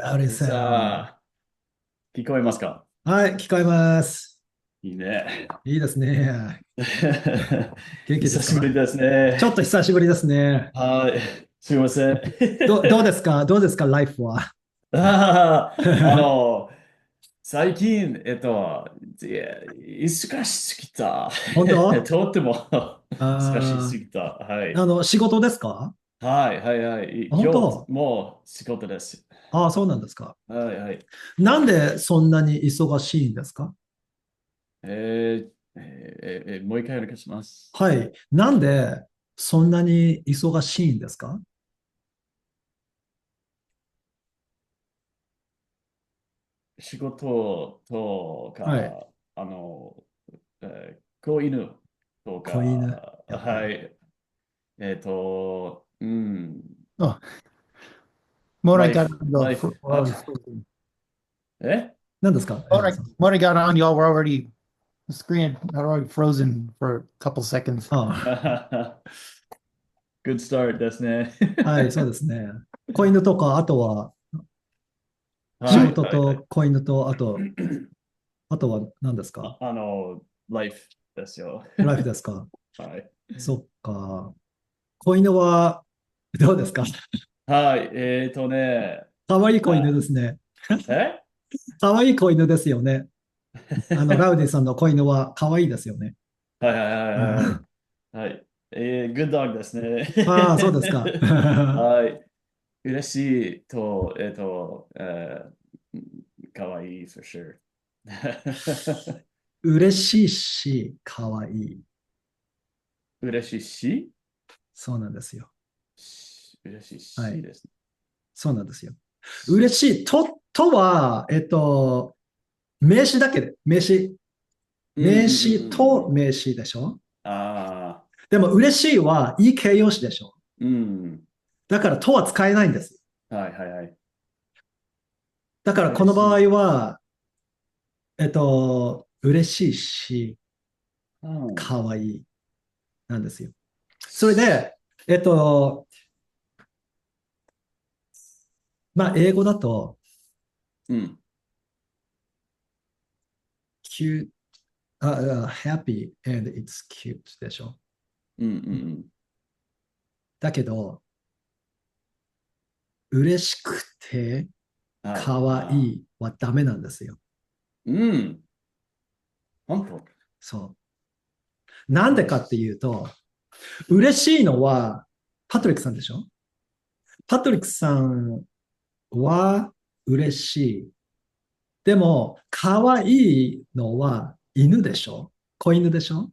ラウリさん。さあ、聞こえますか？はい、聞こえます。いいね。いいですね。元気ですか？久しぶりですね。ちょっと久しぶりですね。はい。すみません。どうですかライフは？あの、最近、忙しすぎた。本当？とっても忙しすあぎた。はい。仕事ですか？はい、はい、はい。今日本当？もう仕事です。ああ、そうなんですか。はい、はい。なんでそんなに忙しいんですか？もう一回お願いします。はい。なんでそんなに忙しいんですか？仕事とはい。か、子犬と子犬。か、やっぱり。はい。うん、Oh, Mona got on theライフ、already frozen. え 何ですか、Mona, さん？Mona got on. Y'all were already the screen had already frozen for a couple seconds. あ Good start ですね。あ、はい、そうですね。子犬とか、あとは仕はい、はい、はい。事と子犬と、あとは何ですか？ライフですよ。ライフですか？はい。そっか。子犬はどうですか？はい、かわいい子犬な、ですね。えかわいい子犬ですよね。ラウディさんの子犬はかわいいですよね。はいはいはいはい。うん。はい。グッドドッグですああ、そうですね。か。はい。嬉しいと、かわいい、for sure。嬉しいし、かわいい。嬉しいし、そうなんですよ。嬉しいはい。しですね。そうなんですよ。嬉しいとは、名詞だけで、名詞。うんうんうん名詞とうんうん。名詞でしょ？ああ、でも、嬉しいはいい形容詞でしょ？うん。だから、とは使えないんです。はいはいはい。だから、この場嬉しい。合は、嬉しいし、うん。かわいいなんですよ。それで、えっと、まあ、英語だと、うん。cute, happy and it's cute でしょ？うんうんだけど、嬉しくて、うん。はい。かわいああ。いはダメなんですよ。うん。本当。そう。なんでかって嬉しいうと、嬉しいのは、パトリックさんでしょ？パトリックさんは嬉しい。でも、可愛いのは犬でしょ？子犬でしょ？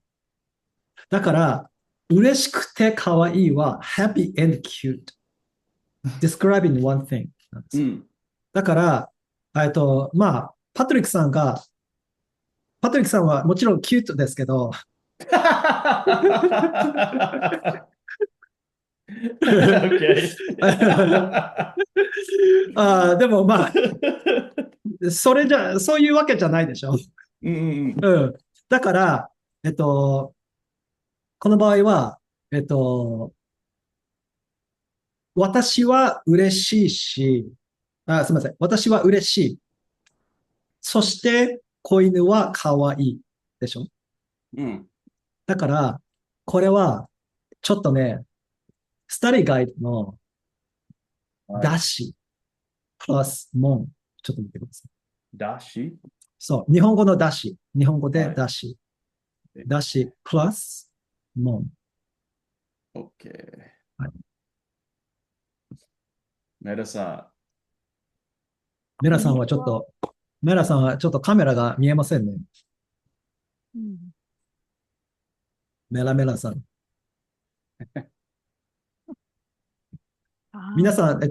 だから、嬉しくて可愛いは happy and cute, describing one thing なんですよ。い。うん。だから、まあ、パトリックさんはもちろんキュートですけど、OK でもまあ、そういうわけじゃないでしょ。うんうんうん。だから、えっと、この場合は、えっと、私は嬉しいし、すみません。私は嬉しい。そして、子犬は可愛いでしょ。うん。だから、これは、ちょっとね、スタディガイドのはい。ダッシュプラスモン、ちょっと見てください。だしそう、日本語のダッシュ。日本語ではい。ダッシュ。ダッシュプラスモン。OK。はい、メラさメラさんこんにちは。はちょっと、メラさんはちょっとカメラが見えませんね。うん。メラメラさん。皆あさん、ス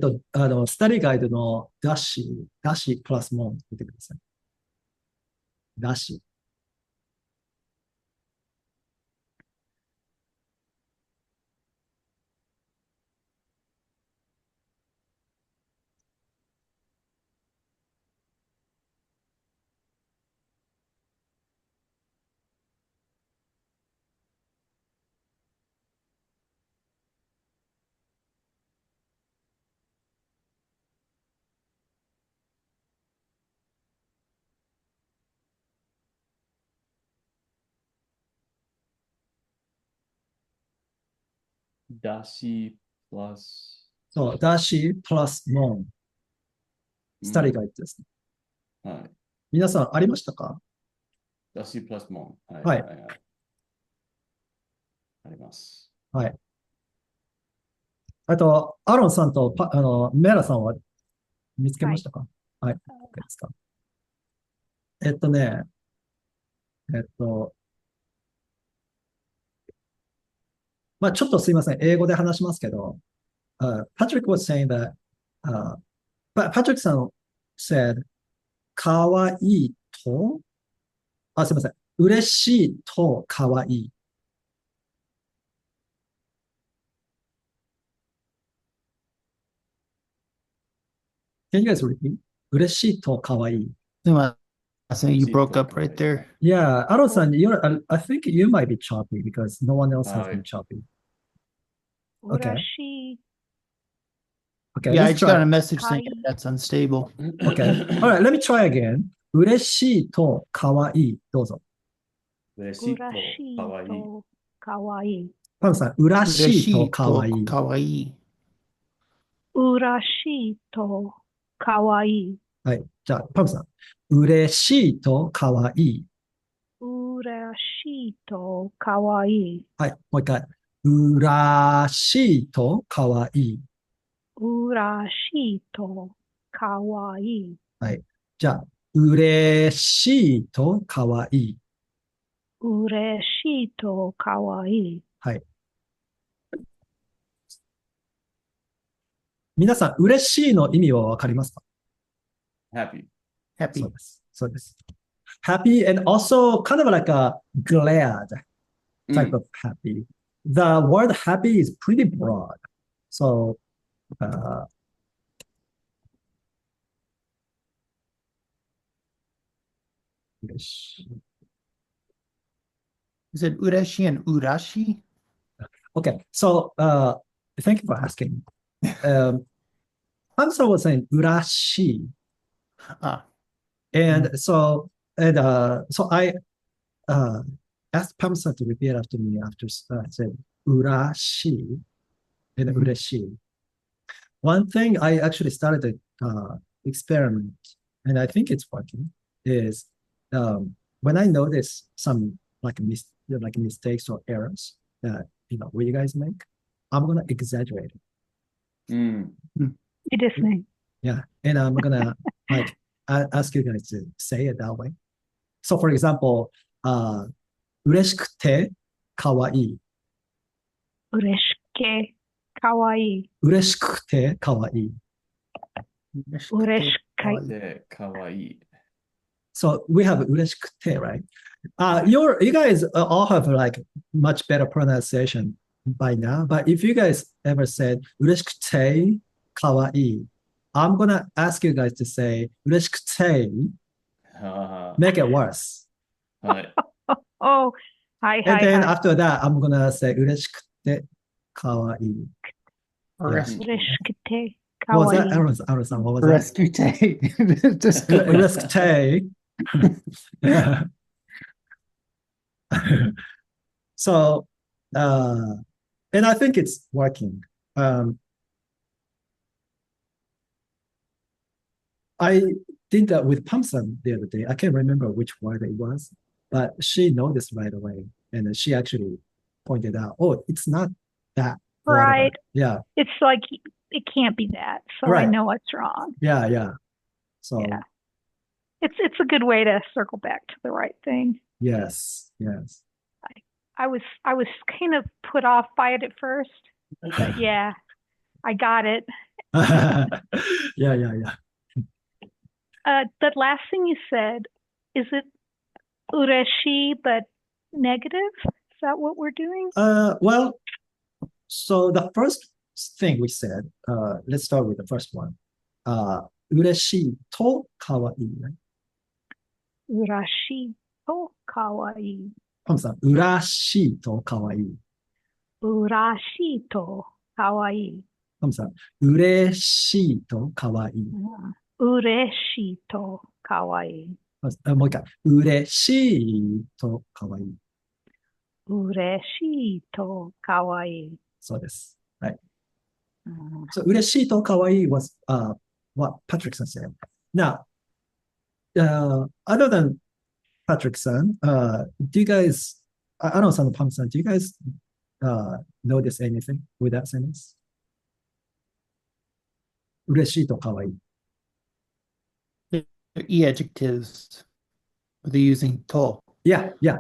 タディガイドのダッシュプラスモン見てください。ダッシュ。だし plus そう、だし、プラスもん。二人が言ってですね。はい。皆さんありましたか？だし plus もん。はいはいはいはい。あります。はい。あと、アロンさんとメラさんは見つけましたか？はい。OK ですか？えっとね、えっと、まあちょっとすいません。英語で話しますけど、Patrick was saying that, Patrick さん said, かわいいと、すいません。嬉しいとかわいい。Can you guys repeat? 嬉しいとかわいい。I think you broke up right there. Yeah, アロンさん、I think you might be choppy because no one else has been choppy. Okay. Urashi Okay, Yeah, I let's just got try. a message saying Kai. that's unstable. Okay. All right, let me try again. 嬉しいとかわいい。どうぞ。嬉しいとUrashi かわいい。to kawaii. パンさん、うらしいとかわいい。 Kawaii. Urashi to kawaii. はい。じゃあ、パンさん。嬉しいとかわいい。Urashi to kawaii. はい。もう一回。うらしいとかわいい。Urashi to kawaii. はい。じゃあ、うれしいとかわいい。Ureshi to kawaii. はい。皆さん、嬉しいの意味はわかりますか？ happy。そ Happy. うです。そうです。Happy and also kind of like a glad type of happy. The word happy is pretty broad. So, Is it Ureshi and Urashi? okay. So, thank you for asking. Hamza was saying urashi. Ah, And so I asked Pamsa to repeat after me after I said urashi and Mhm. ureshi. One thing I actually started to experiment, and I think it's working, is when I notice some like mistakes or errors that what you guys make, I'm gonna exaggerate it. うん。いいですね。Yeah, and I'm gonna like ask you guys to say it that way. So, for example, 嬉しくてかわいい。嬉しけ、かわいい。嬉しくてかわいい。嬉しかい。で、かわいい。So we have 嬉しくて, right? You guys all have like much better pronunciation by now. But if you guys ever said 嬉しくてかわいい, I'm gonna ask you guys to say 嬉しくて, は make it worse. あはい。お、はいは And い then はい。 after that, I'm gonna say 嬉しくてかわいい. Rescue. 嬉しくて、か What わ was いい。 that, Aaron-san? What was that? Rescue Tay. Just go with 嬉しくて. So, and I think it's working. I did that with Pamsan the other day. I can't remember which word it was, but she noticed right away. And she actually pointed out, oh, it's not that. whatever. Right. Yeah, It's like, it can't be that. So I Right. know it's wrong. yeah. So, Yeah. It's a good way to circle back to the right thing. yes. I was kind of put off by it at first, but yeah, I got it. Yeah. The last thing you said, is it ureshi but negative? Is that what we're doing? Well, so the first thing we said, let's start with the first one. 嬉しいとかわいいね。 Urashi to kawaii. パムさん、うらしいとかわいい。 Urashi to kawaii. パムさん、うれしいとかわいい。 Ureshi to kawaii. もう一回。うれしいとかわいい。 Ureshi to kawaii. そうです。はい。 Mm. So 嬉しいと可愛い was what Patrick-san said. Now, other than Patrick-san, do you guys, Aaron-san and Pam-san, do you guys notice anything with that sentence? 嬉しいと可愛い。 They're e adjectives. But they're using to. Yeah, yeah.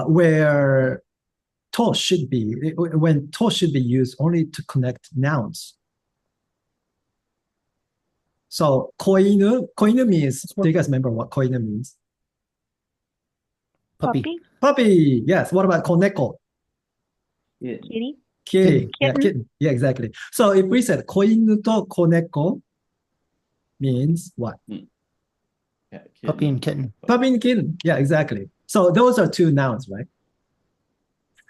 Where to should be, when to should be used only to connect nouns. So, 子犬 means, do you guys remember what 子犬 means? Puppy. Puppy, Puppy, yes. What about 子猫? Yeah. kitty, Kitty. Yeah, Kitten. kitten. Yeah, exactly. So if we said 子犬と子猫 means what? Yeah, Puppy and kitten. Puppy and kitten. Yeah, exactly. So those are two nouns, right?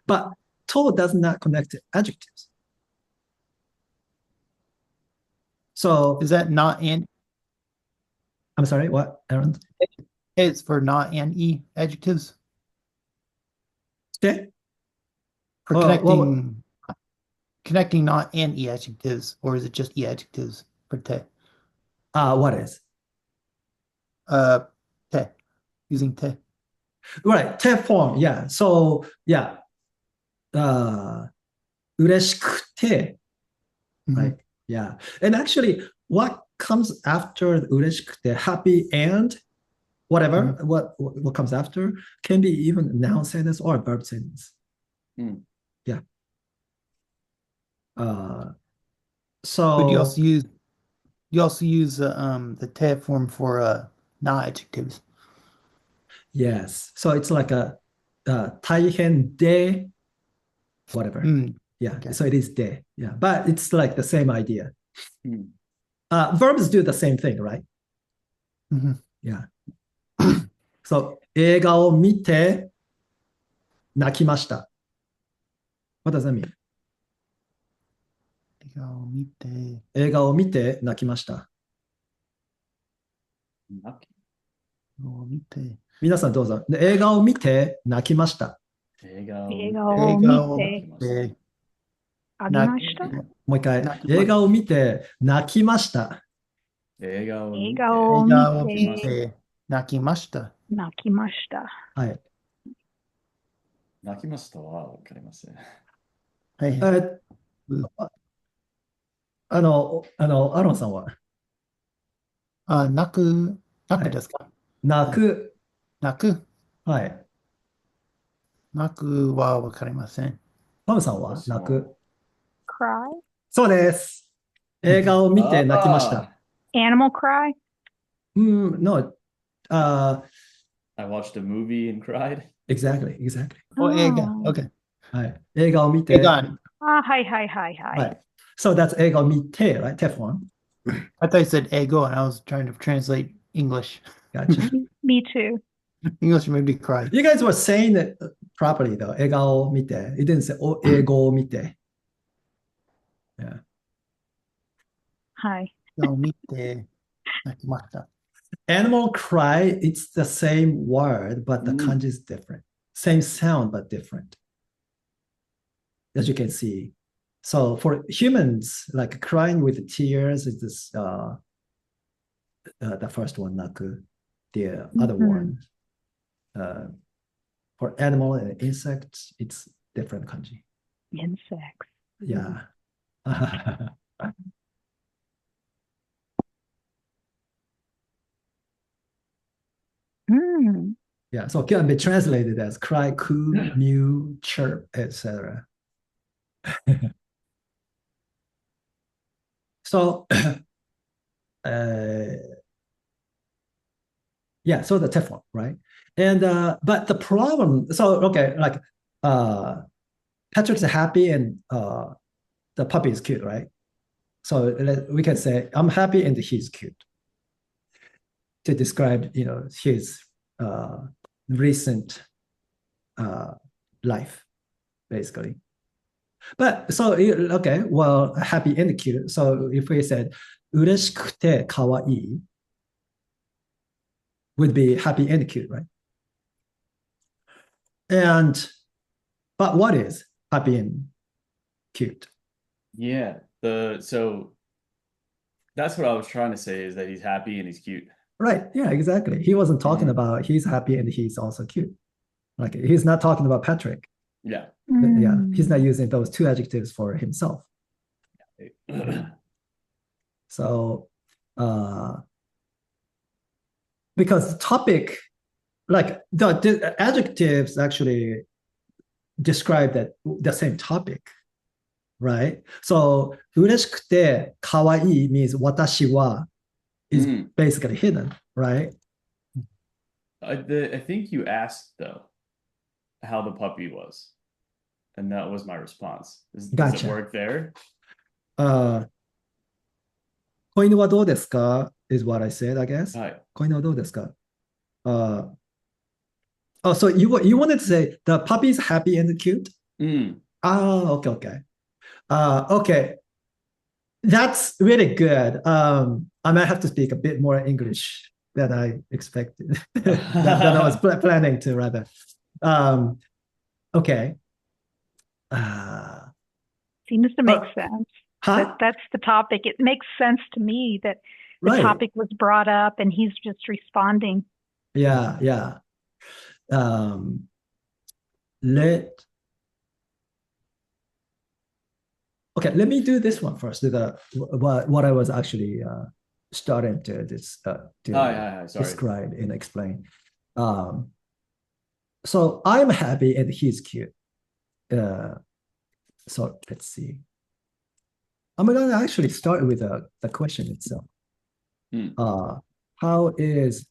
But to does not connect adjectives. So Is that not and? I'm sorry, what, Aaron? It's for not and e adjectives Okay. for Well, connecting not and e adjectives, or is it just e adjectives for te? What is? Te, using te. Right, te form. Yeah. So yeah. 嬉しくて, Mhm. right? Yeah. And actually, what comes after 嬉しくて, happy and whatever, what comes after can be even noun sentence or verb sentence. Mm. Yeah. But So you also use the te form for not adjectives. yes. So it's like a 大変で whatever. Mm. Yeah. Okay. So it is de. Yeah. But it's like the same idea. Mm. Verbs do the same thing, right? Mhm. Yeah. So 映画を見て泣きました. What does that mean? 映画を見て、映画を見て泣きました. Lucky. 皆さんどうぞ。で映画を見て泣きました. 映画を映画を映画を見見て、あげました。もう一回泣きました映画を見て泣きました。映画を映見て画を映画を見見て、泣きました。泣きました。はい。泣きましたはわかりません。はい。アロンさんは泣くですか？泣く。泣くはい。泣くはわかりません。パムさんは泣く。cry? そうです。映画を見て泣きました。Animal cry? No. I watched a movie and cried. Exactly. 映画。OK。はい。映画を見て。映画。はいはいはいはい。はい。So that's 映画を見て, right? Teflon. I thought you said ego and I was trying to translate English. Gotcha. Me too. English made me cry. You guys were saying it properly though. 映画を見て. You didn't say 英語を見て. Yeah. はい。映画を見て泣きました。Animal cry, it's the same word, but the kanji is different. Same sound, but different. As you can see. So for humans, like crying with tears is this, the first one, naku. The other one, for animal and insects, it's different kanji. Insects. Yeah. Yeah, so it can be translated as cry, coo, mew, chirp, etc. So, yeah, so the Teflon, right? And but the problem, so okay, like Patrick's happy and the puppy is cute, right? So we can say I'm happy and he's cute to describe, his recent life, basically. But so okay, well, happy and cute. So if we said 嬉しくて可愛い would be happy and cute, right? But what is happy and cute. Yeah. So that's what I was trying to say is that he's happy and he's cute. Right. Yeah, exactly. He wasn't talking Mhm. about he's happy and he's also cute. Like he's not talking about Patrick. Yeah. Yeah, he's not Mm. using those two adjectives for himself. So, because the topic, like the adjectives actually describe the same topic, right? So, 嬉しくて可愛い means 私は is Mm. basically hidden, right? I think you asked though how the puppy was, and that was my response. Does it Gotcha. work there? 子犬はどうですか is what I said, I guess. はい。子犬はどうですか Oh, so you wanted to say the puppy is happy and cute? Mm. Okay. Okay. That's really good. I might have to speak a bit more English than I expected, than I was planning to rather. Okay. Seems to make Oh. sense. Huh? That's the topic. It makes sense to me that the Right. topic was brought up and he's just responding. Yeah. Let me do this one first. What I was actually starting to Sorry. describe and explain. So I'm happy and he's cute. So let's see. I'm gonna actually start with the question itself. How is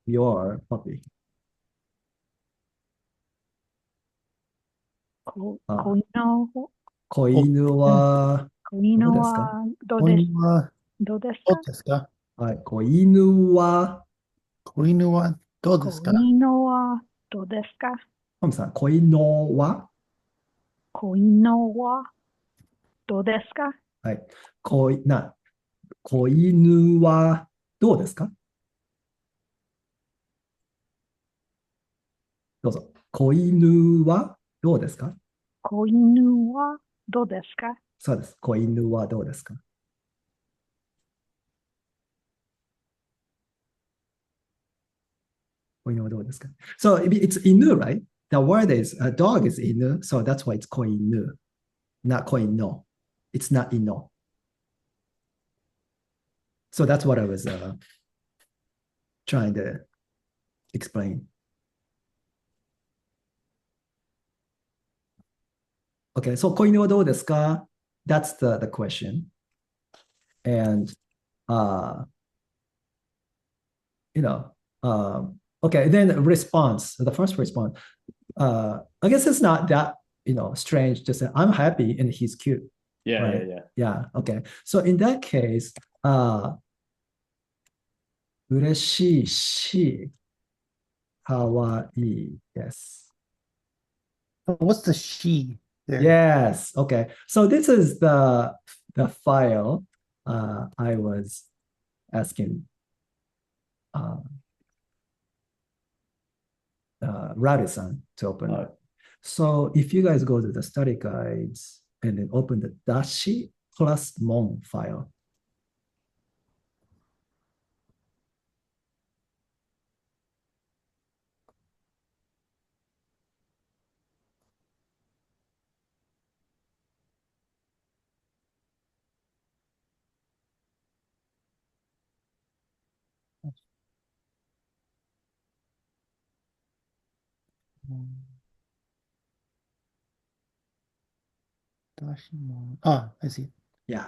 your puppy? 子犬子犬はどうですか？どうですか？どうですか？はい、子犬は子犬はどうですか？子犬はどうですか？トムさん、子犬は子犬はどうですか？はい、子犬はどうですか？どうぞ。子犬はどうですか？子犬はどうですか？そうです。子犬はどうですか？子犬はどうですか？ So it's inu, right? The word is a dog is inu, so that's why it's 子犬, not 子犬. It's not ino. So that's what I was trying to explain. Okay, so 子犬はどうですか? That's the question. And okay, then response, the first response. I guess it's not that strange to say I'm happy and he's cute. Yeah, Right. yeah. Yeah, okay. So in that case, 嬉しいし、かわいいです。 What's the she there? Yes, okay. So this is the file I was asking Radu-san to open up. So if you guys go to the study guides and then open the dashi plus mon file. Dashi. Ah, I see. Yeah.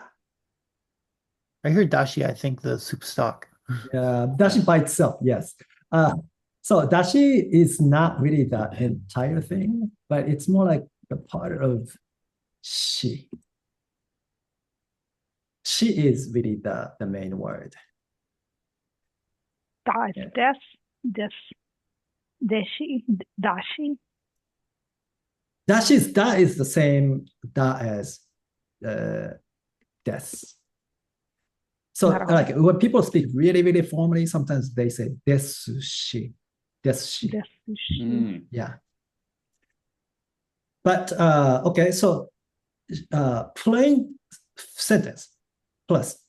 I hear dashi, I think the soup stock. Dashi by itself, yes. So dashi is not really the entire thing, but it's more like a part of shi. Shi is really the main word. Dashi. Da is the same da as des. So like when people speak really, really formally, sometimes they say desu shi. Mm. Yeah. But okay, so plain sentence plus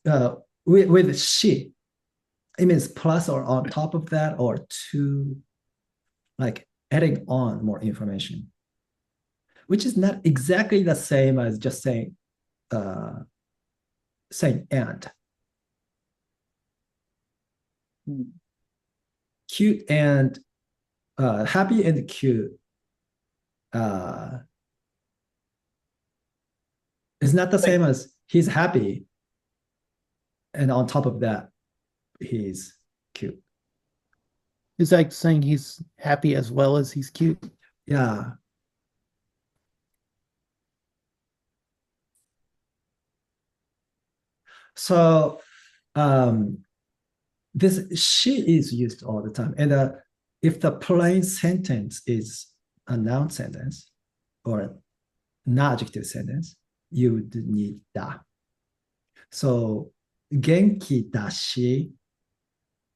with she, it means plus or on top of that or to like adding on more information, which is not exactly the same as just saying and. Cute and happy and cute is not the same as he's happy and on top of that he's cute. It's like saying he's happy as well as he's cute. Yeah. So this she is used all the time. And if the plain sentence is a noun sentence or non-adjective sentence, you would need da. So 元気だし、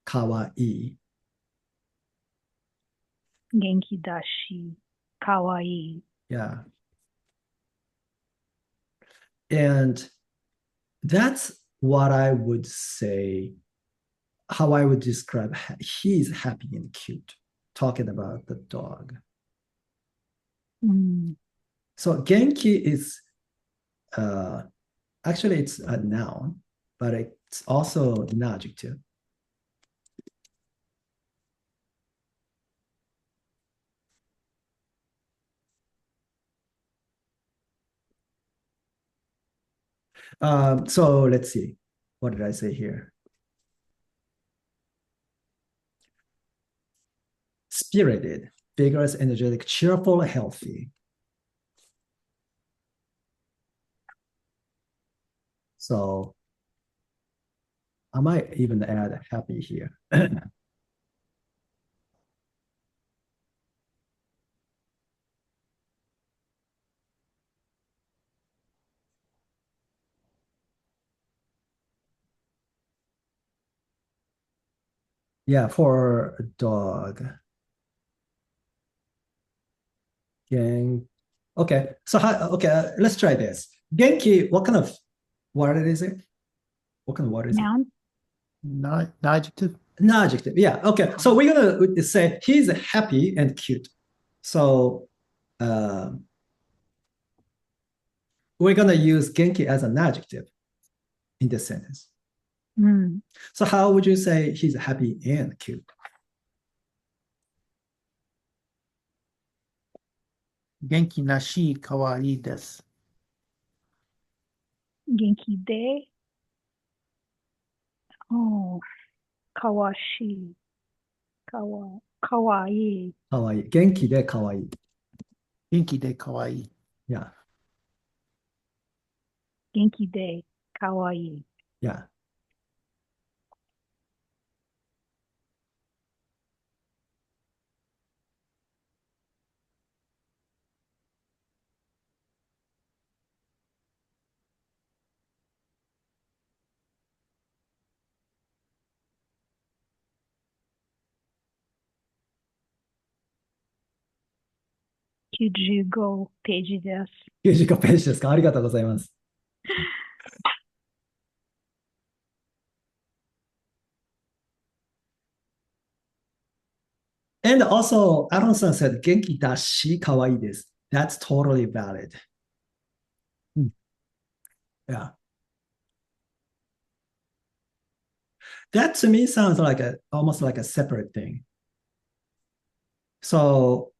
かわいい。元気だし、かわいい。Yeah. And that's what I would say, how I would describe he's happy and cute, talking about the dog. So genki is actually it's a noun, but it's also an adjective. So let's see. What did I say here? Spirited, vigorous, energetic, cheerful, healthy. So I might even add happy here. Yeah, for a dog. Gang. Okay, so okay, let's try this. Genki, what kind of word is it? What kind of word is it? Noun? Not adjective. No adjective. Yeah. Okay. So we're gonna say he's happy and cute. So we're gonna use genki as an adjective in this sentence. So how would you say he's happy and cute? 元気なし、かわいいです。元気で、かわしい、かわいい。かわいい。元気でかわいい。元気でかわいい。Yeah. 元気でかわいい。Yeah.95ページです。95ページですか？ありがとうございます。And also, Aaron-san said, 元気だし、かわいいです。That's totally valid. Yeah. That to me sounds like almost like a separate thing. So,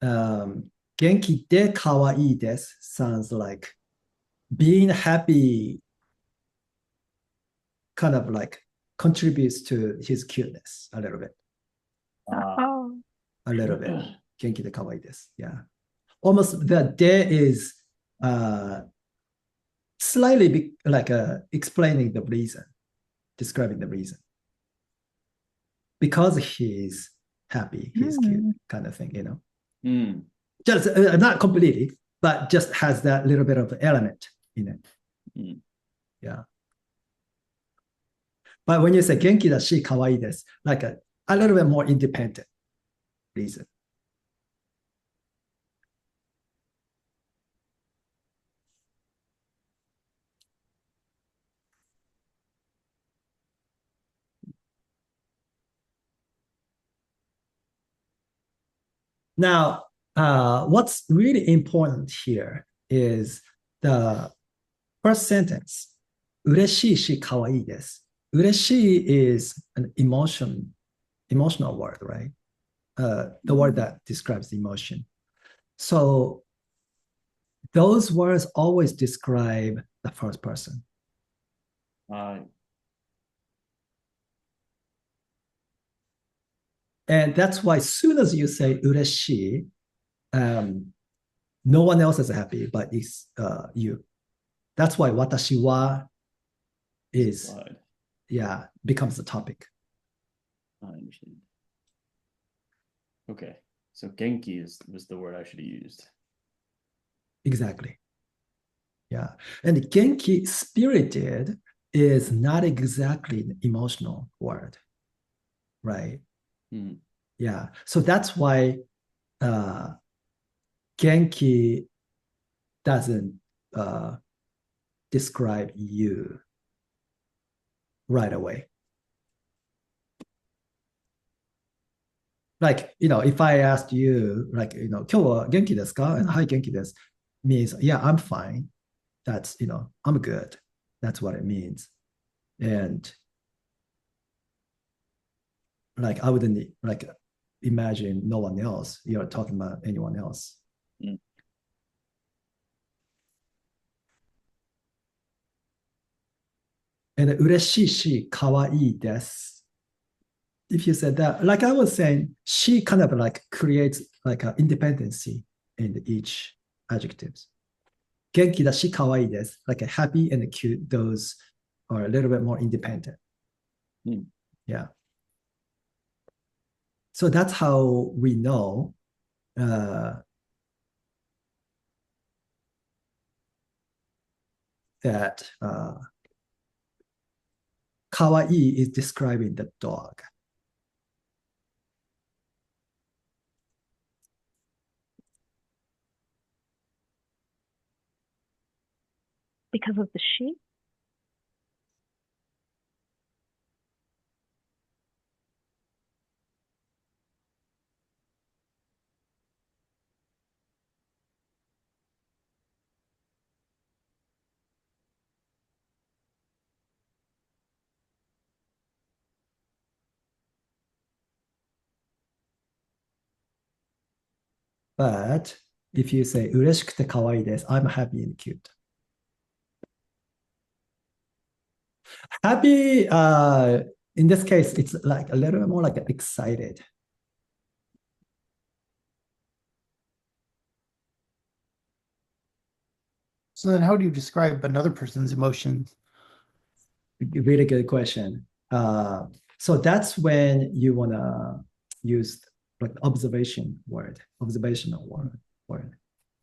元気でかわいいです sounds like being happy kind of like contributes to his cuteness a little bit. A little bit. 元気でかわいいです。Yeah. Almost the de is slightly like explaining the reason, describing the reason. Because he's happy, he's cute, kind of thing, you know. Just not completely, but just has that little bit of element in it. Yeah. But when you say 元気だし、かわいいです, like a little bit more independent reason. Now, what's really important here is the first sentence. 嬉しいし、可愛いです。嬉しい is an emotional word, right? The word that describes emotion. So those words always describe the first person. And that's why as soon as you say 嬉しい, no one else is happy, but it's you. That's why 私は is, Slide. yeah, becomes the topic. I understand. Okay. So genki was the word I should have used. Exactly. Yeah. And genki, spirited, is not exactly an emotional word, right? Mhm. Yeah. So that's why genki doesn't describe you right away. Like, if I asked you, like, 今日は元気ですか? And はい、元気です means, yeah, I'm fine. That's, I'm good. That's what it means. And like, I wouldn't like imagine no one else. You're talking about anyone else. Mm. And 嬉しいし、可愛いです. If you said that, like I was saying, she kind of like creates like an independency in each adjectives. 元気だし、可愛いです. Like a happy and cute, those are a little bit more independent. Mm. Yeah. So that's how we know that 可愛い is describing the dog. Because of the she? But if you say 嬉しくて可愛いです, I'm happy and cute. Happy, in this case, it's like a little more like excited. So then how do you describe another person's emotions? Really good question. So that's when you want to use like observational word.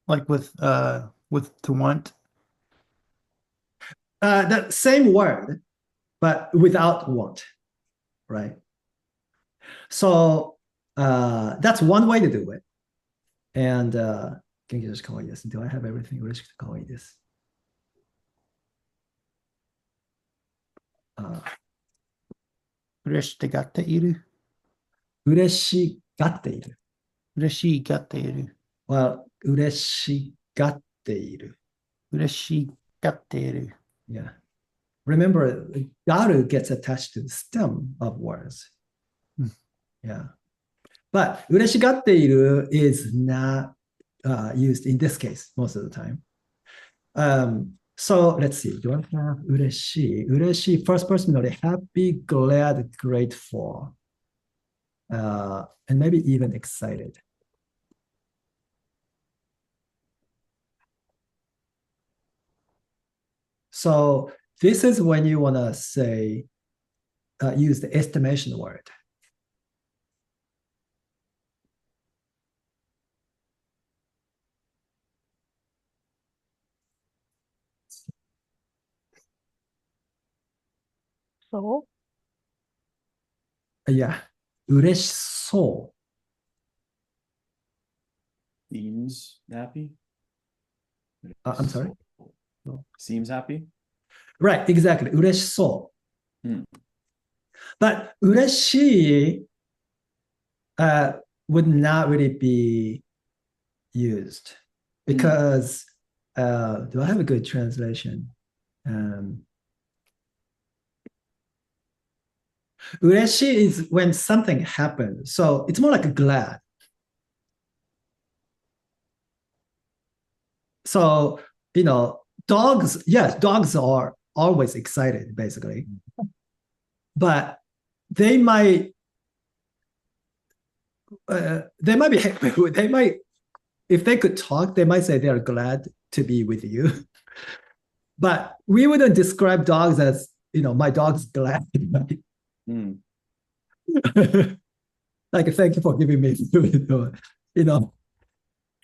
Like with to want? The same word, but without want, right? So that's one way to do it. And 元気だし可愛いです. Do I have everything? 嬉しくて可愛いです. 嬉しがっている。嬉しがっている. 嬉しがっている。Well, 嬉しがっている. 嬉しがっている。 Yeah. Remember, garu gets attached to the stem of words. Yeah. But 嬉しがっている is not used in this case most of the time. So let's see. Do I have 嬉しい? 嬉しい first person ので happy, glad, grateful, and maybe even excited. So this is when you want to say, use the estimation word. So, Yeah. 嬉しそう. Seems happy. I'm sorry? Seems happy. Right, exactly. 嬉しそう. Hmm. But 嬉しい would not really be used because do I have a good translation? 嬉しい is when something happens. So it's more like glad. So, dogs, yes, dogs are always excited, basically. But they might they might if they could talk, they might say they're glad to be with you. But we wouldn't describe dogs as, my dog's glad. Mm. Like, thank you for giving me food, Glad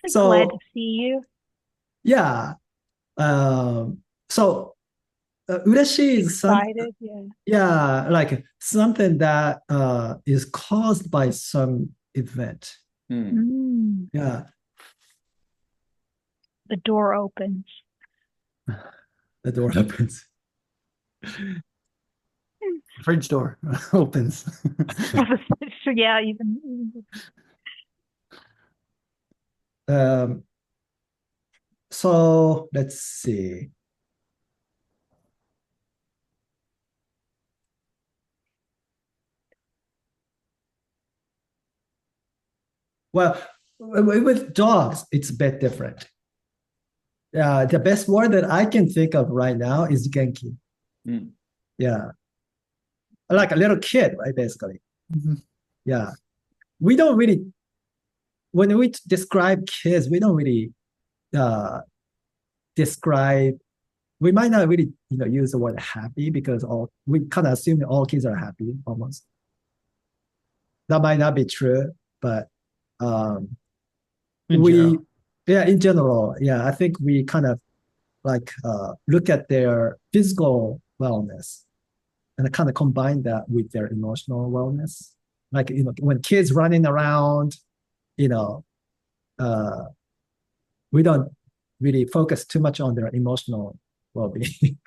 So to see you. yeah. So 嬉しい is Excited, yeah. yeah, like something that is caused by some event. Mm. Mm, Yeah, the door opens. the door opens. Fridge door opens. So yeah, even So let's see. Well, with dogs, it's a bit different. The best word that I can think of right now is genki. Mm. Yeah, like a little kid, right? Basically, Mhm. yeah. We don't really, when we describe kids, we don't really describe. We might not really, use the word happy because we kind of assume that all kids are happy almost. That might not be true, but In we, general. yeah, in general, yeah, I think we kind of like look at their physical wellness and kind of combine that with their emotional wellness. Like, when kids running around, you know, uh, we don't really focus too much on their emotional well-being.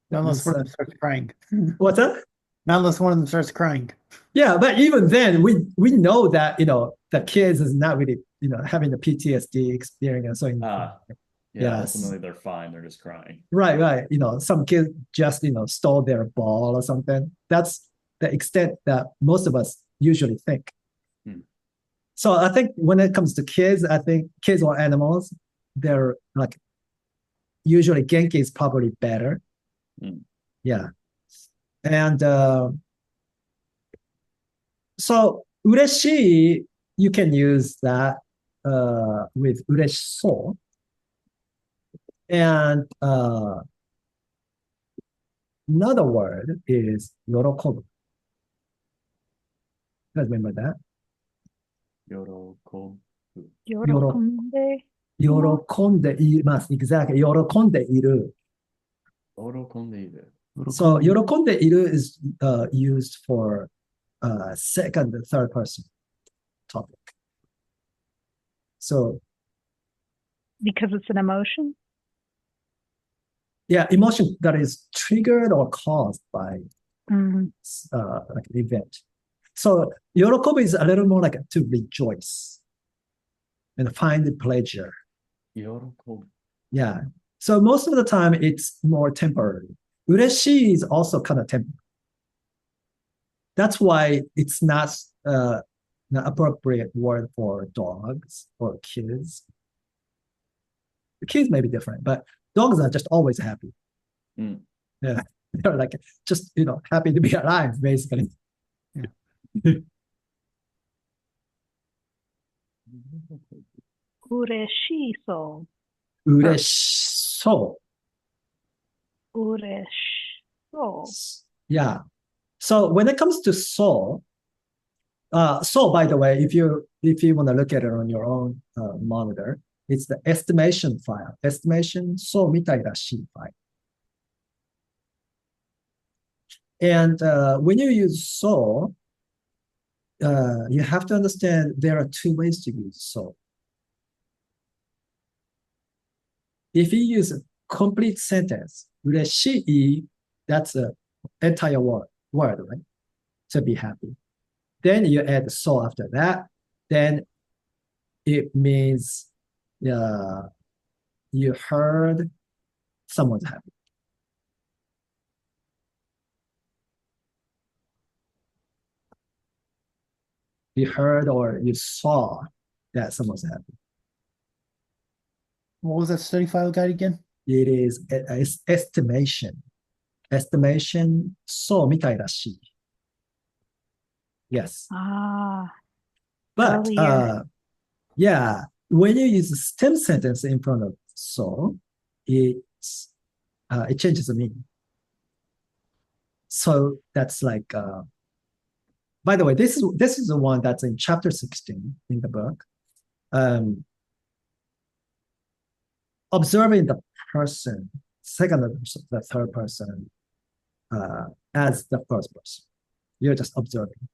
Not unless one of So- them starts crying. What's that? Not unless one of them starts crying. Yeah, but even then, we know that the kids is not really having the PTSD experience. So Yeah, Yes. ultimately they're fine. They're just crying. right. Some kid just stole their ball or something. That's the extent that most of us usually think. Hmm. So I think when it comes to kids, I think kids or animals, they're like usually Genki is probably better. Hmm. Yeah, and so 嬉しい, you can use that with 嬉しそう. And another word is 喜ぶ. You guys remember that? Yorokobu. Yorokonde. 喜んでいます. Exactly. 喜んでいる. Orokonde-iru. So 喜んでいる is used for second and third person topic. So Because it's an emotion. yeah, emotion that is triggered or caused by Mm. like an event. So 喜ぶ is a little more like to rejoice and find pleasure. Yorokobu. Yeah. So most of the time it's more temporary. 嬉しい is also kind of temporary. That's why it's not an appropriate word for dogs or kids. The kids may be different, but dogs are just always happy. Mm. Yeah. They're like just happy to be alive, basically. Ureshiso. 嬉しそ Uresho. う. Yeah. So when it comes to soul, soul, by the way, if you want to look at it on your own monitor, it's the estimation file. Estimation soul みたいらしい file. And when you use soul, you have to understand there are two ways to use soul. If you use a complete sentence, 嬉しい, that's an entire word, right? To be happy. Then you add so after that. Then it means you heard someone's happy. You heard or you saw that someone's happy. What was that study file guide again? It is estimation. Estimation, そうみたいらしい. Yes. But earlier. yeah, when you use a stem sentence in front of so, it changes the meaning. So that's like by the way, this is the one that's in chapter 16 in the book. Observing the person, second or the third person as the first person. You're just observing.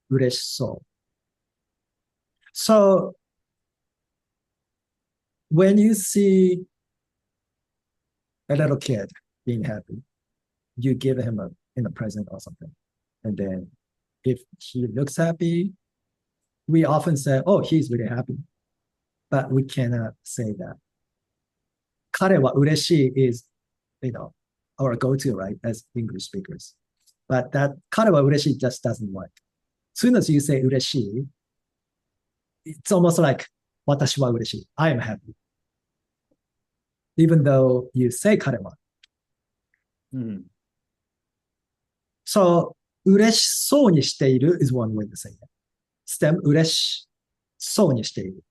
嬉しそう. So when you see a little kid being happy, you give him a present or something. And then if he looks happy, we often say, oh, he's really happy. But we cannot say that. 彼は嬉しい is, our go-to, right, as English speakers. But that 彼は嬉しい just doesn't work. As soon as you say 嬉しい, it's almost like 私は嬉しい. I am happy. Even though you say 彼は. So 嬉しそうにしている is one way to say it. Stem 嬉しそうにしている.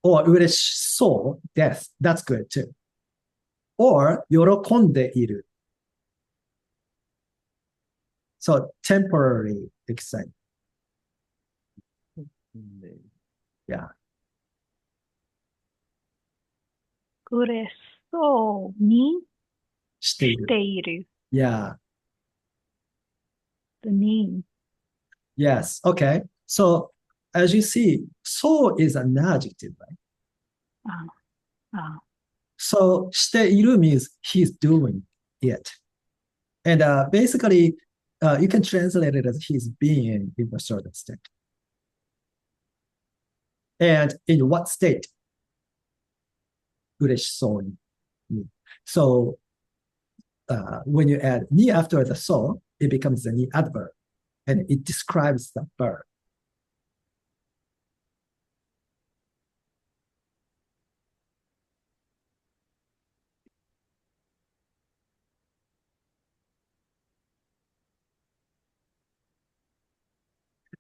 Or 嬉しそう です. That's good too. Or 喜んでいる. So temporary excitement. Yeah. 嬉しそうにしている. している. Yeah. The name. Yes. Okay. So as you see, so is an adjective, right? So している means he's doing it. And basically, you can translate it as he's being in a certain state. And in what state? 嬉しそうに. So when you add に after the so, it becomes the に adverb. And it describes the verb.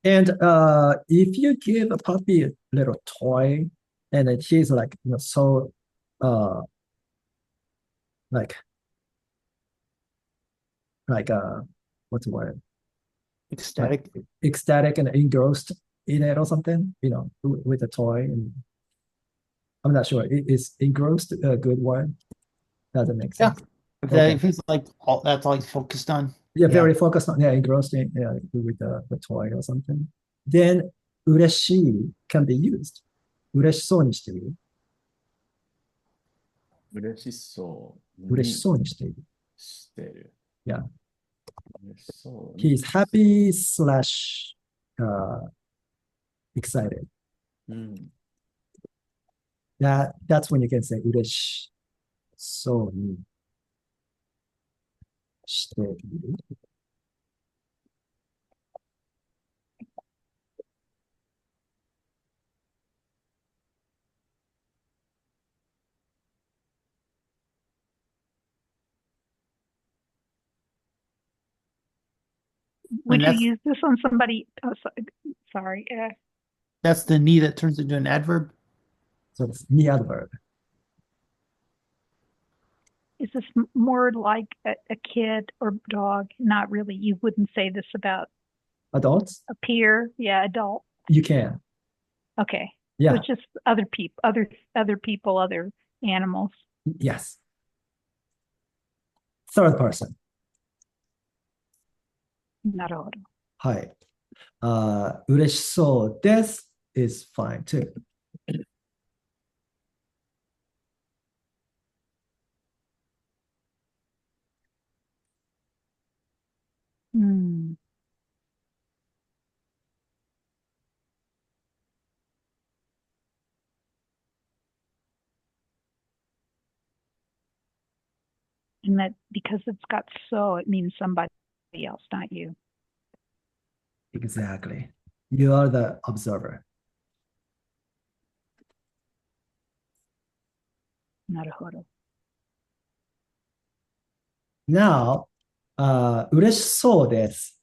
And if you give a puppy a little toy, and then he's like, so, like, what's the word? Ecstatic. Like, ecstatic and engrossed in it or something, with a toy. And I'm not sure. Is engrossed a good word? Doesn't make sense. Yeah. If he's like that's all he's focused on. Yeah, very focused on, engrossed in, with the toy or something. Then 嬉しい can be used. 嬉しそうにしている。嬉しそうに嬉しそうにしている。してる。Yeah. 嬉しそうに He's happy slash excited. That's when you can say 嬉しそうにしている。Would you use this on somebody? Oh, sorry. That's the ni that turns into an adverb. So it's に adverb. Is this more like a kid or dog? Not really. You wouldn't say this about Adults? a peer. Yeah, adult. You can. Okay. Yeah. So it's just other people, other animals. Yes. Third person. なるほど。はい。嬉しそうです is fine too. And that because it's got so, it means somebody else, not you. Exactly. You are the observer. Naruhodo. Now, 嬉しそうです。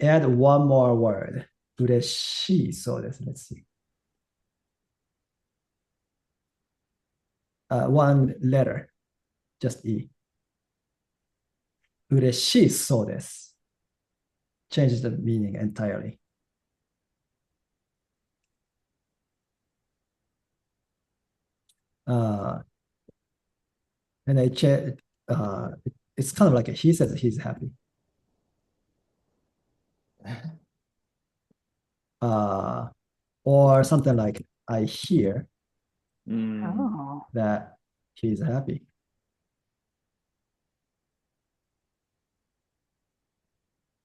Add one more word. 嬉しそうです。Let's see. One letter. Just E. 嬉しそうです。Changes the meaning entirely. And it's kind of like he says he's happy. Or something like I hear Oh. that he's happy.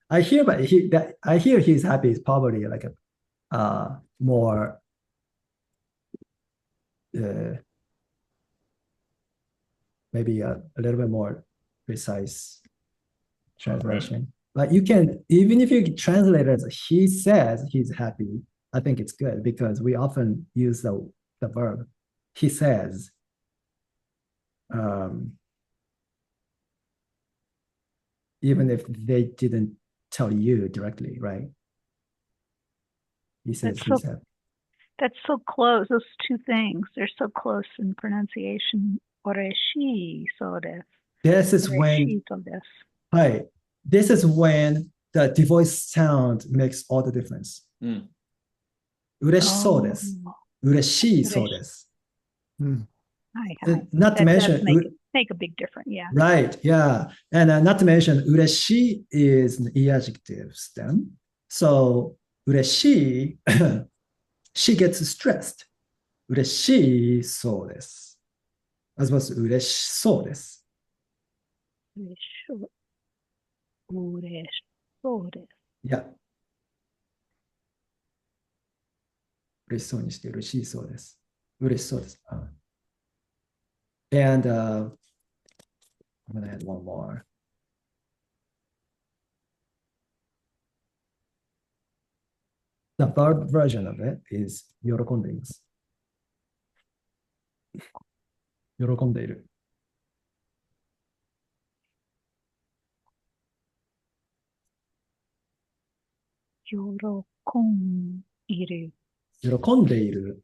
I hear, but I hear he's happy is probably like a more maybe a little bit more precise translation. But you can, even if you translate it as he says he's happy, I think it's good because we often use the verb he says. Even if they didn't tell you directly, right? He says he's happy. That's so close. Those two things, they're so close in pronunciation. Oreshi so desu. This is when, Oreshi so desu. right. This is when the devoiced sound makes all the difference. 嬉しそうです。嬉しいそうです。Not to mention, make a big difference, yeah. Right, yeah. And not to mention, 嬉しい is an adjective stem. So, 嬉しい she gets stressed. 嬉しそうです。as opposed to 嬉しそうです。嬉しそうです。Yeah. 嬉しそうにして嬉しそうです。嬉しそうです。And I'm going to add one more. The verb version of it is 喜んでいます。喜んでいる。喜んいる。喜んでいる。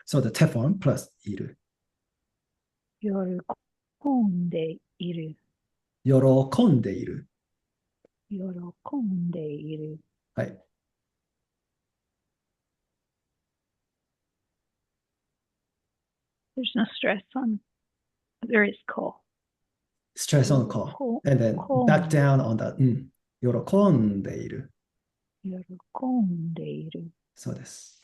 So the te form plus いる。喜んでいる。喜んでいる。喜んでいる。はい。There's no stress on, there is call. Stress on call. And then back down on that. 喜んでいる。喜んでいる。そうです。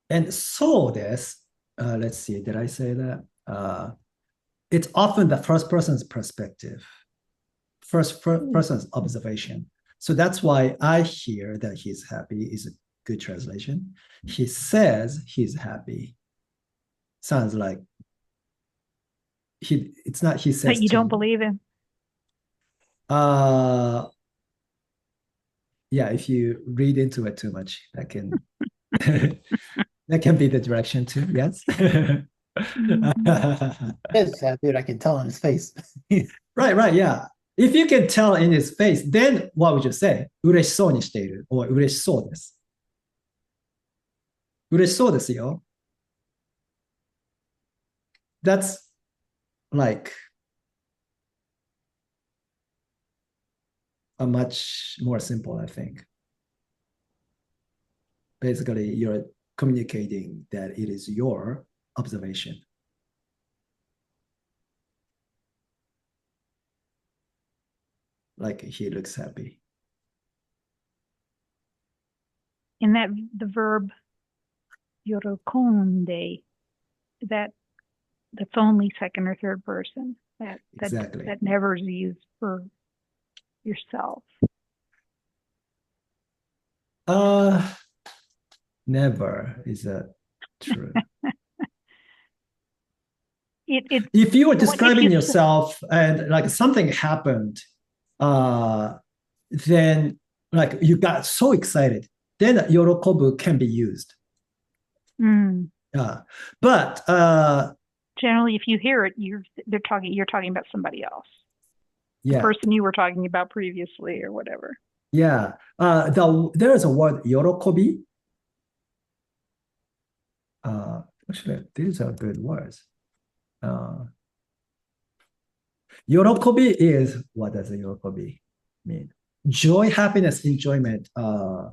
And そうです。Let's see, did I say that? It's often the first person's perspective, first person's observation. So that's why I hear that he's happy is a good translation. He says he's happy. Sounds like it's not he says. But you don't believe him. Yeah, if you read into it too much, that can that can be the direction too. Yes. He's happy, I can tell on his face. Right, yeah. If you can tell in his face, then what would you say? 嬉しそうにしている or 嬉しそうです。嬉しそうですよ。That's like a much more simple, I think. Basically, you're communicating that it is your observation. Like he looks happy. In that the verb 喜んで, that's only second or third person. Exactly. That never is used for yourself. Uh, never is that true. It If you were What if describing you yourself and like something happened, uh, then like you got so excited, then yorokobu can be used. mm, But generally if you hear it, you're talking about somebody else, the yeah, person you were talking about previously or whatever. yeah. There is a word yorokobi. Actually, these are good words. Uh, Yorokobi is what does yorokobi mean? Joy, happiness, enjoyment. The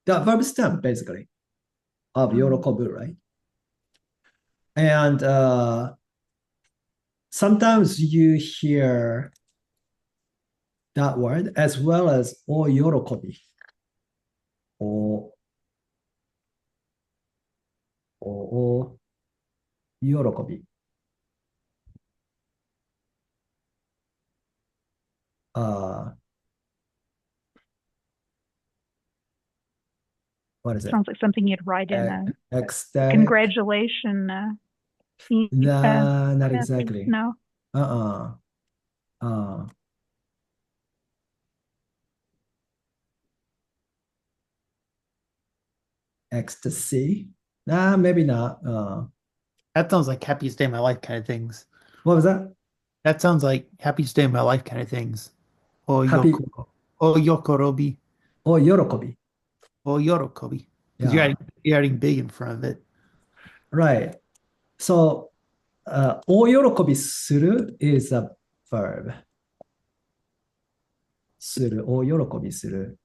verb stem basically of yorokobu, right? And sometimes you hear that word as well as o yorokobi or o yorokobi. Uh, what is it? Sounds like something you'd write in a Ecstatic? congratulation Nah, not message. exactly. No. Uh-uh. Ecstasy? Nah, maybe not. That sounds like happiest day of my life kind of things. What was that? That sounds like happiest day of my life kind of things. Or Happy yokorobi. or yorokobi. Or yorokobi. Because Yeah, you're adding big in front of it. right. So, 大喜びする is a verb. する、大喜びする。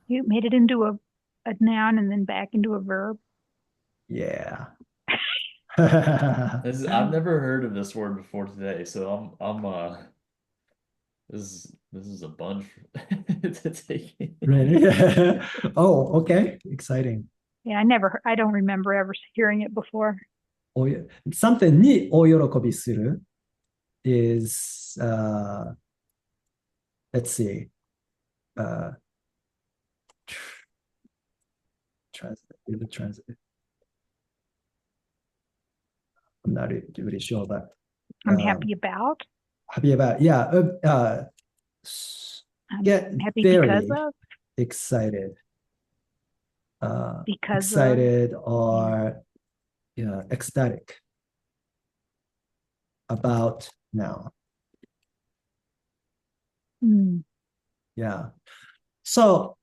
You made it into a noun and then back into a verb. Yeah. I've never heard of this word before today, so I'm this is a bunch to take in. Really? Oh, okay. Exciting. Yeah, I don't remember ever hearing it before. something に大喜びする is, let's see, uh, translate. I'm not really sure, but I'm happy about. happy about, yeah, I'm get happy very because of. excited, Because excited or ecstatic about now. Yeah. So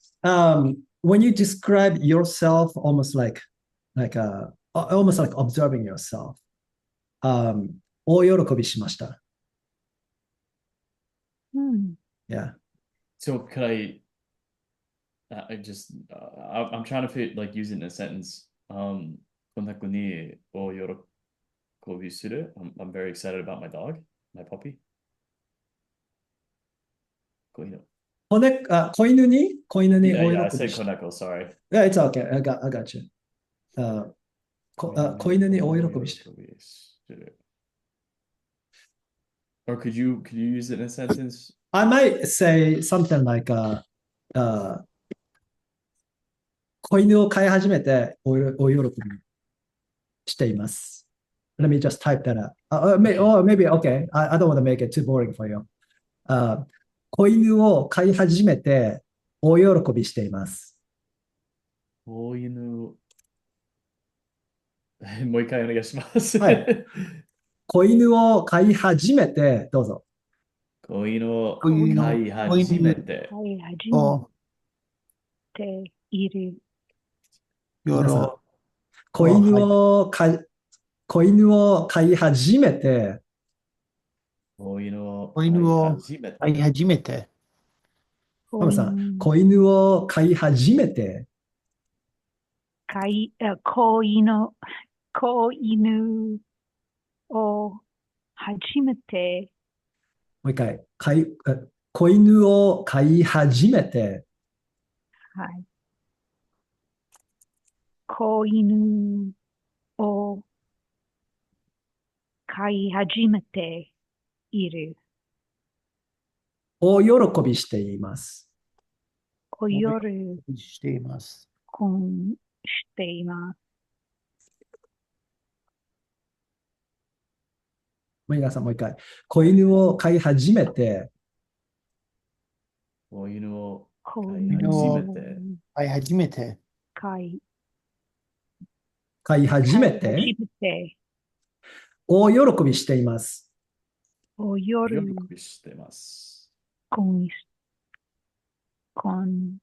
when you describe yourself almost like almost like observing yourself, 大喜びしました。Yeah. So could I just I'm trying to fit like use it in a sentence. こんな子にお喜びする. I'm very excited about my dog, my puppy. 子犬. 子犬に Yeah, 大 I 喜び said し koneko, sorry. Yeah, it's okay. I got you. 子犬に大喜びした。Or could you use it in a sentence? I might say something like, 子犬を飼い始めて大喜びしています。Let me just type that out. Or maybe, okay. I don't want to make it too boring for you. 子犬を飼い始めて大喜びしています。子犬。もう一回お願いします。はい。子犬を飼い始めて、どうぞ。子犬を飼い始めて。飼い始めている。皆さん、子犬を飼い始めて、子犬を飼い始めて。ママさん、子犬を飼い始めて。子犬を初めて。もう一回、子犬を飼い始めて。はい。子犬を飼い始めている。大喜びしています。お夜しています。婚しています。皆さんもう一回。子犬を飼い始めて、子犬を子飼い犬始めをて、はい、初めて。飼い飼い始め初て、めて大喜びしています。お喜夜びしてます。婚婚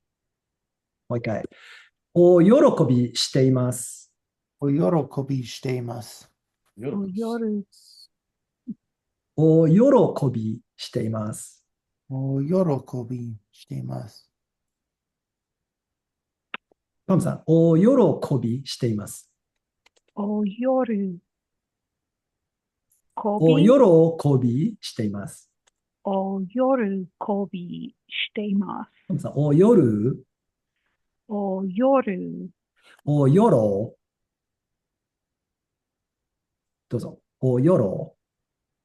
もう一回。大喜びしています。お喜びしています。喜おびしてま夜す。大喜びしています。お喜びしています。トムさん、大喜びしています。お夜こ大び喜びしています。お夜こびしています。トムさん、お夜、お夜およろ、どうぞ。およろ、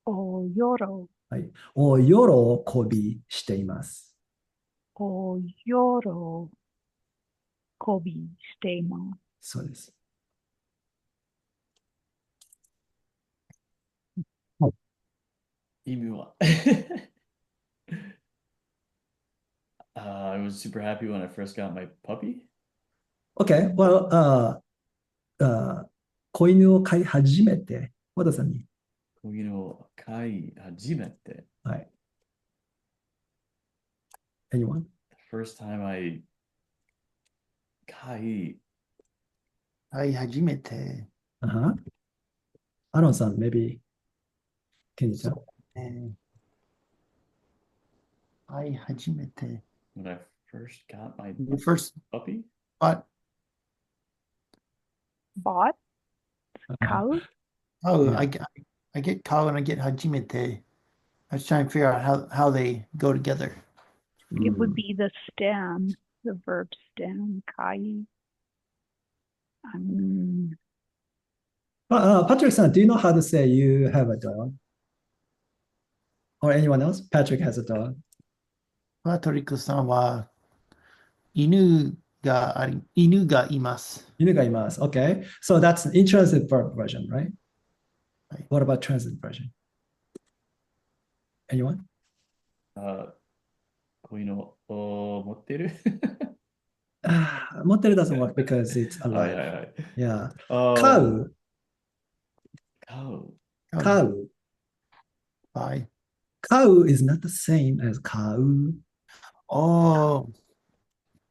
お夜はい。お喜びしています。お夜こびしています。そうです。意味はI was super happy when I first got my puppy. Okay, well, 子犬を飼い始めて、和田さんに。子犬を飼い始めて、はい。Anyone? the first time I 飼い、はい、初めて。アロンさん、maybe, can you tell? はい、初めて。 when I first got my The first puppy. bought bought 買う cow. Yeah. I get cow and I get hajimete. I was trying to figure out how they go together. It would be the stem, the verb stem, kai. Patrick さん、do you know how to say you have a dog? Or anyone else? Patrick has a dog. パトリックさんは犬がいます。犬がいます。Okay. So that's an intransitive verb version, right? Right. What about transitive version? Anyone? 子犬を持ってる持ってる doesn't work because it's はいは alive. いはい。Yeah. 飼飼う、飼う。はい。飼う is not the same as 飼う。Oh,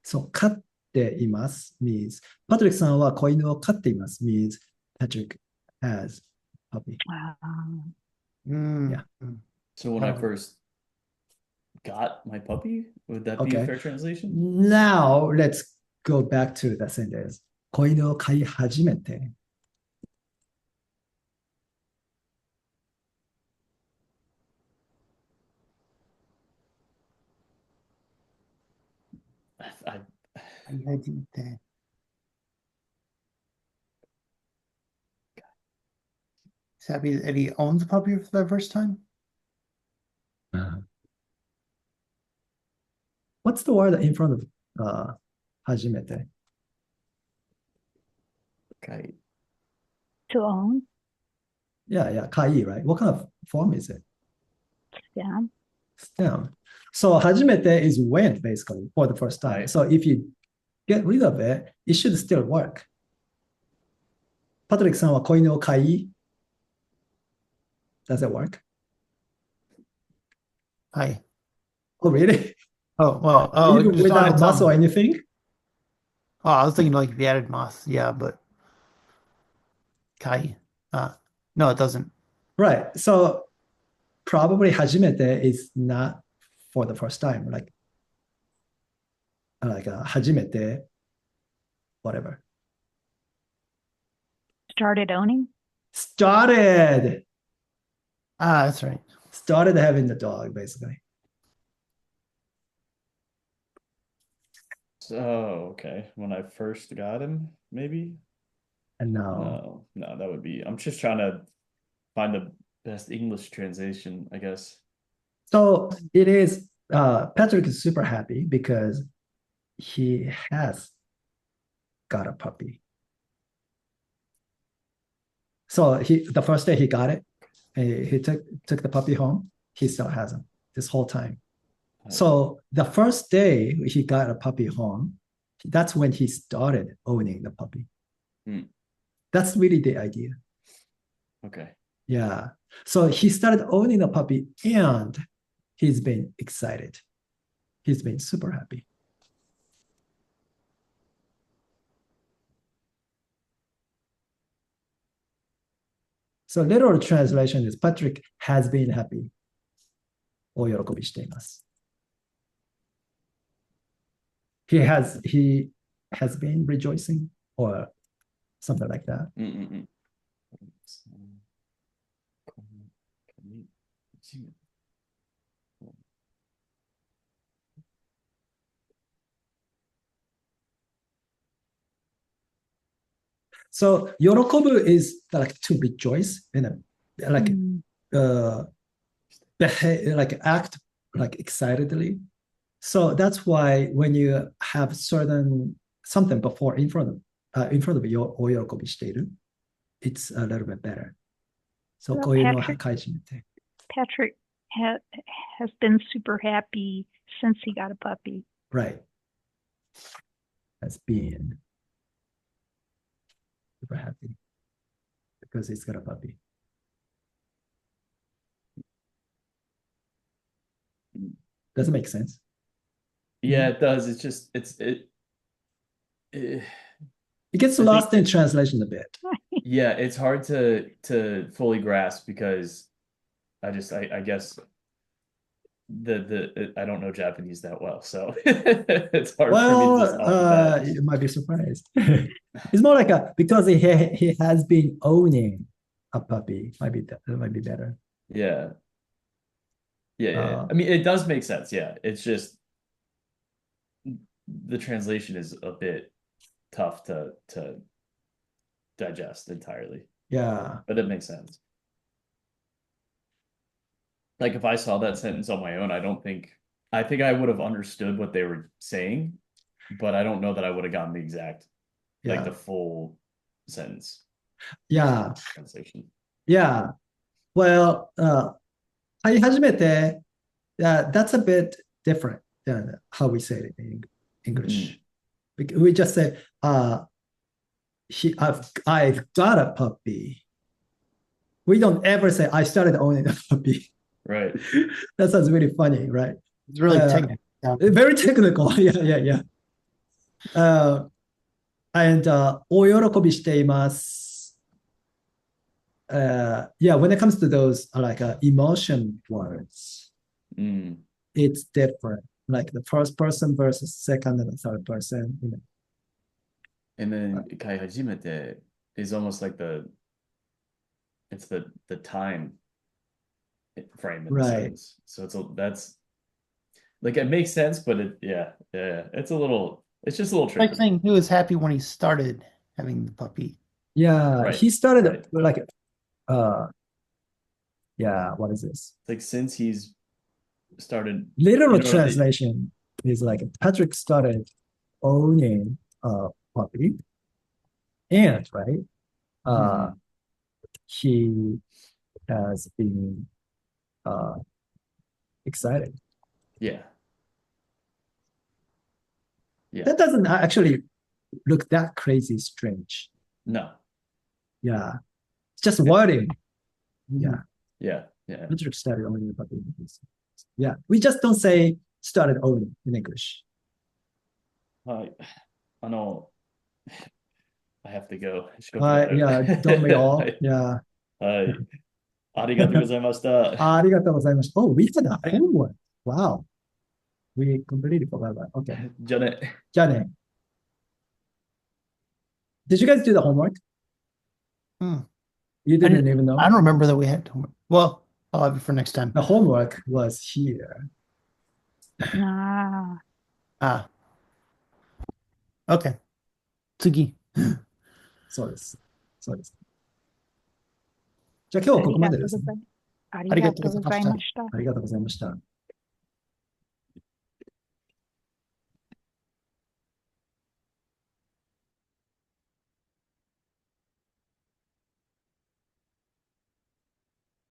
そう、飼っています means パトリックさんは子犬を飼っています means Patrick has a puppy. Yeah. So when I first got my puppy, would that be a Okay. fair translation? Now let's go back to the sentence. 子犬を飼い始めて。I, 初めて。Does that mean that he owns a puppy for the first time? What's the word in front of 初めて okay. To own, Yeah, 飼い right? What kind of form is it? stem. Stem. So 初めて is when basically for the first time. Right. So if you get rid of it, it should still work. パトリックさんは子犬を飼い Does it work? はい。 Oh, really? Oh, well, oh, Even just on without its moss own. or anything? Oh, I was thinking like if you added moss. Yeah, but Kai. No, it doesn't. Right. So probably 初めて is not for the first time. Like 初めて whatever. Started owning. Started That's right. started having the dog basically. So, okay. When I first got him, maybe? And now No, that would be. I'm just trying to find the best English translation, I guess. so it is Patrick is super happy because he has got a puppy. So the first day he got it, he took the puppy home. He still has him this whole time. So the first day he got a puppy home, that's when he started owning the puppy. That's really the idea. Okay. Yeah. So he started owning the puppy and he's been excited. He's been super happy. So literal translation is Patrick has been happy. お喜びしています。He has been rejoicing or something like that. So 喜ぶ is like to rejoice and like behave, like act like excitedly. So that's why when you have something before in front of your お喜びしている, it's a little bit better. So Well, こういうのを書いてみて。Patrick has been super happy since he got a puppy. Right. Has been super happy because he's got a puppy. Does it make sense? Yeah, it does. It's just It gets lost in translation a bit. Yeah, it's hard to fully grasp because I guess I don't know Japanese that well, so it's hard for me to just off the bat. You might be surprised. It's more like because he has been owning a puppy. That might be better. Yeah. I mean, it does make sense. Yeah, it's just the translation is a bit tough to digest entirely. Yeah. But it makes sense. Like if I saw that sentence on my own, I think I would have understood what they were saying, but I don't know that I would have gotten the exact, like the full sentence. Yeah. Translation. Yeah. Well, 買い始めて, that's a bit different than how we say it in English. We just say, I've got a puppy. We don't ever say, I started owning a puppy. Right. That sounds really funny, right? It's really technical. Very technical. Yeah. And お喜びしています. Yeah, when it comes to those like emotion words, it's different. Like the first person versus second and third person. And then 飼い始めて is almost like it's the time frame in the sentence. So that's like it makes sense, but it's just a little tricky. Like saying he was happy when he started having the puppy. Yeah, Right, he started right. like what is this? Like since he's started literal translation is like Patrick started owning a puppy and right he has been excited. Yeah. That doesn't actually look that crazy strange. No. Yeah, it's just wording. Yeah. Patrick started owning the puppy. Yeah, we just don't say started owning in English. I have to go. Don't we all? Yeah. ありがとうございました。ありがとうございました。Oh, we had a homework. Wow. We completely forgot about it. Okay. じゃあね。じゃあね。Did you guys do the homework? You didn't even know? I don't remember that we had homework. Well, I'll have it for next time. The homework was here. Okay. 次。そうです。じゃあ今日はここまでですね。ありがとうございました。ありがとうございました。